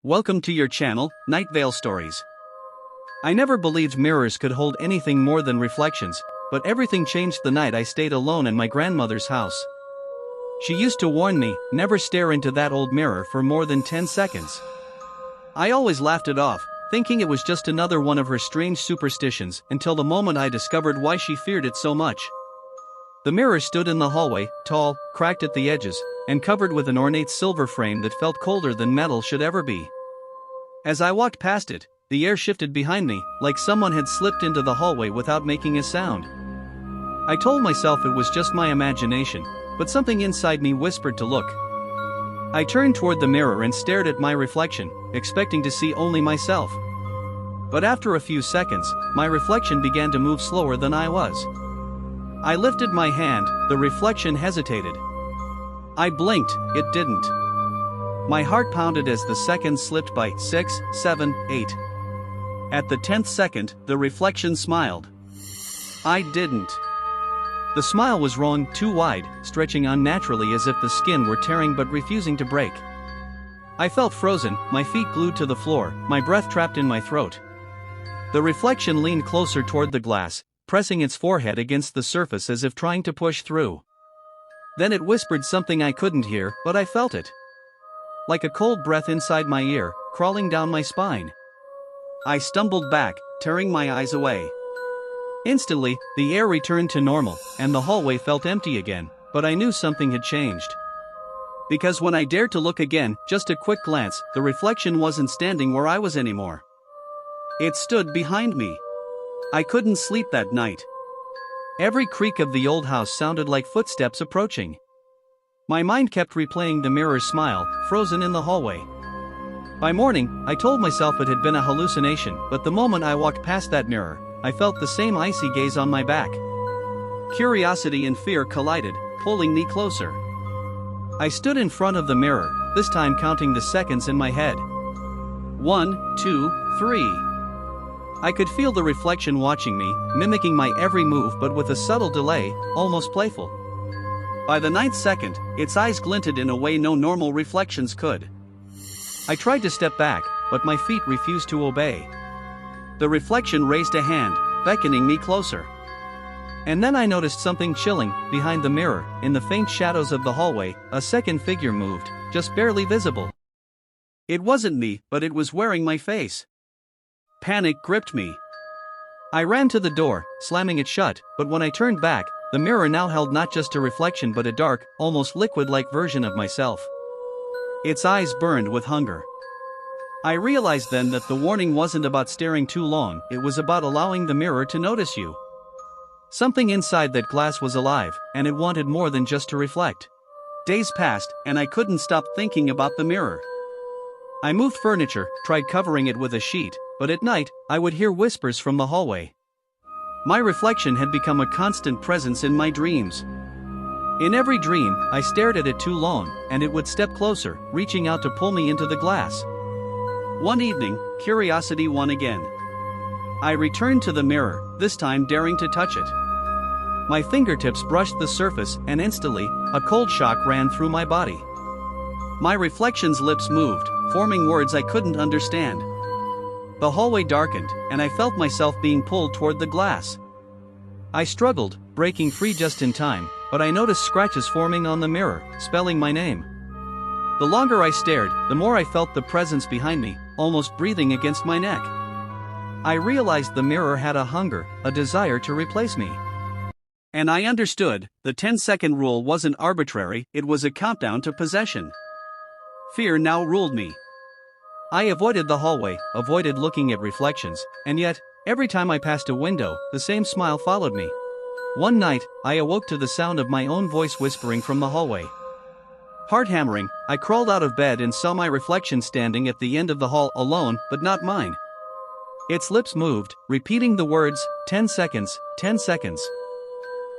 Welcome to your channel, Night Vale Stories. I never believed mirrors could hold anything more than reflections, but everything changed the night I stayed alone in my grandmother's house. She used to warn me, never stare into that old mirror for more than 10 seconds. I always laughed it off, thinking it was just another one of her strange superstitions, until the moment I discovered why she feared it so much. The mirror stood in the hallway, tall, cracked at the edges, and covered with an ornate silver frame that felt colder than metal should ever be. As I walked past it, the air shifted behind me, like someone had slipped into the hallway without making a sound. I told myself it was just my imagination, but something inside me whispered to look. I turned toward the mirror and stared at my reflection, expecting to see only myself. But after a few seconds, my reflection began to move slower than I was. I lifted my hand, the reflection hesitated. I blinked, it didn't. My heart pounded as the seconds slipped by 6, 7, 8. At the 10th second, the reflection smiled. I didn't. The smile was wrong, too wide, stretching unnaturally as if the skin were tearing but refusing to break. I felt frozen, my feet glued to the floor, my breath trapped in my throat. The reflection leaned closer toward the glass, pressing its forehead against the surface as if trying to push through. Then it whispered something I couldn't hear, but I felt it. Like a cold breath inside my ear, crawling down my spine. I stumbled back, tearing my eyes away. Instantly, the air returned to normal, and the hallway felt empty again, but I knew something had changed. Because when I dared to look again, just a quick glance, the reflection wasn't standing where I was anymore. It stood behind me. I couldn't sleep that night. Every creak of the old house sounded like footsteps approaching. My mind kept replaying the mirror's smile, frozen in the hallway. By morning, I told myself it had been a hallucination, but the moment I walked past that mirror, I felt the same icy gaze on my back. Curiosity and fear collided, pulling me closer. I stood in front of the mirror, this time counting the seconds in my head. 1, 2, 3. I could feel the reflection watching me, mimicking my every move but with a subtle delay, almost playful. By the 9th second, its eyes glinted in a way no normal reflections could. I tried to step back, but my feet refused to obey. The reflection raised a hand, beckoning me closer. And then I noticed something chilling. Behind the mirror, in the faint shadows of the hallway, a second figure moved, just barely visible. It wasn't me, but it was wearing my face. Panic gripped me. I ran to the door, slamming it shut, but when I turned back, the mirror now held not just a reflection but a dark, almost liquid-like version of myself. Its eyes burned with hunger. I realized then that the warning wasn't about staring too long, it was about allowing the mirror to notice you. Something inside that glass was alive, and it wanted more than just to reflect. Days passed, and I couldn't stop thinking about the mirror. I moved furniture, tried covering it with a sheet, but at night, I would hear whispers from the hallway. My reflection had become a constant presence in my dreams. In every dream, I stared at it too long, and it would step closer, reaching out to pull me into the glass. One evening, curiosity won again. I returned to the mirror, this time daring to touch it. My fingertips brushed the surface, and instantly, a cold shock ran through my body. My reflection's lips moved, forming words I couldn't understand. The hallway darkened, and I felt myself being pulled toward the glass. I struggled, breaking free just in time, but I noticed scratches forming on the mirror, spelling my name. The longer I stared, the more I felt the presence behind me, almost breathing against my neck. I realized the mirror had a hunger, a desire to replace me. And I understood, the 10-second rule wasn't arbitrary, it was a countdown to possession. Fear now ruled me. I avoided the hallway, avoided looking at reflections, and yet, every time I passed a window, the same smile followed me. One night, I awoke to the sound of my own voice whispering from the hallway. Heart hammering, I crawled out of bed and saw my reflection standing at the end of the hall, alone, but not mine. Its lips moved, repeating the words, 10 seconds, 10 seconds.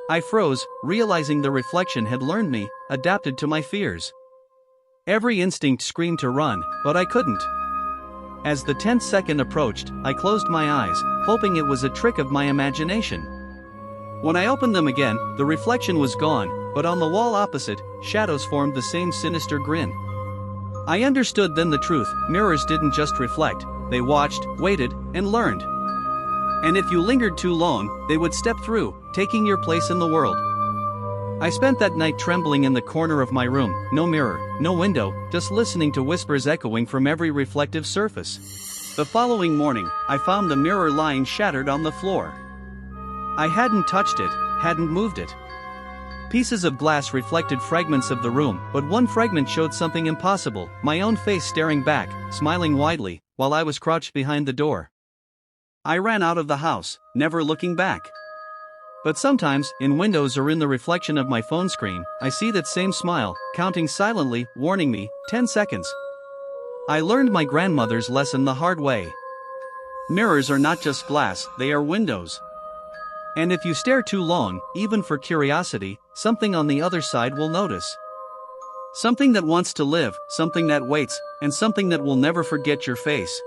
I froze, realizing the reflection had learned me, adapted to my fears. Every instinct screamed to run, but I couldn't. As the 10th second approached, I closed my eyes, hoping it was a trick of my imagination. When I opened them again, the reflection was gone, but on the wall opposite, shadows formed the same sinister grin. I understood then the truth: mirrors didn't just reflect, they watched, waited, and learned. And if you lingered too long, they would step through, taking your place in the world. I spent that night trembling in the corner of my room, no mirror, no window, just listening to whispers echoing from every reflective surface. The following morning, I found the mirror lying shattered on the floor. I hadn't touched it, hadn't moved it. Pieces of glass reflected fragments of the room, but one fragment showed something impossible: my own face staring back, smiling widely, while I was crouched behind the door. I ran out of the house, never looking back. But sometimes, in windows or in the reflection of my phone screen, I see that same smile, counting silently, warning me, 10 seconds. I learned my grandmother's lesson the hard way. Mirrors are not just glass, they are windows. And if you stare too long, even for curiosity, something on the other side will notice. Something that wants to live, something that waits, and something that will never forget your face.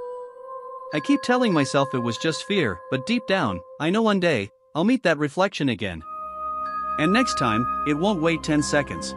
I keep telling myself it was just fear, but deep down, I know one day, I'll meet that reflection again. And next time, it won't wait 10 seconds.